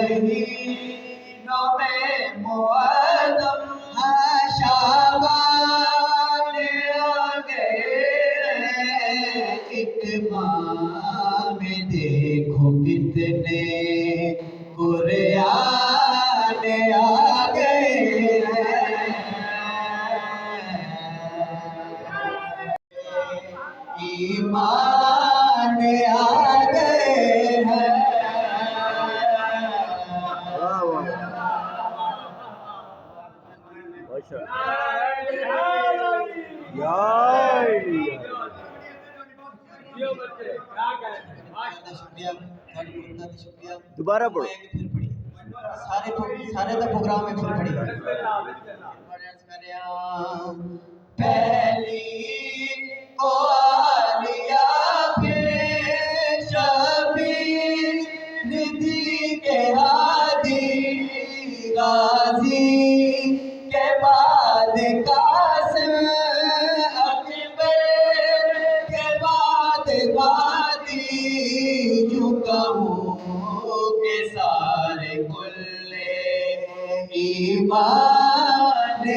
مہینوں میں معظم شعبان آ گئے ایک ماہ میں دیکھو کتنے قرآن آ گئے ایمان آ گئے ہیں شکریہ دوبارہ پڑھو سارے دا پروگرام ہے پھر پڑھی پہلی کو آلیا پھر شبیر ندی کے ہادی غازی کے بعد قاسم اکبر کے بعد غازی یوں کہوں کہ سارے کل ایمان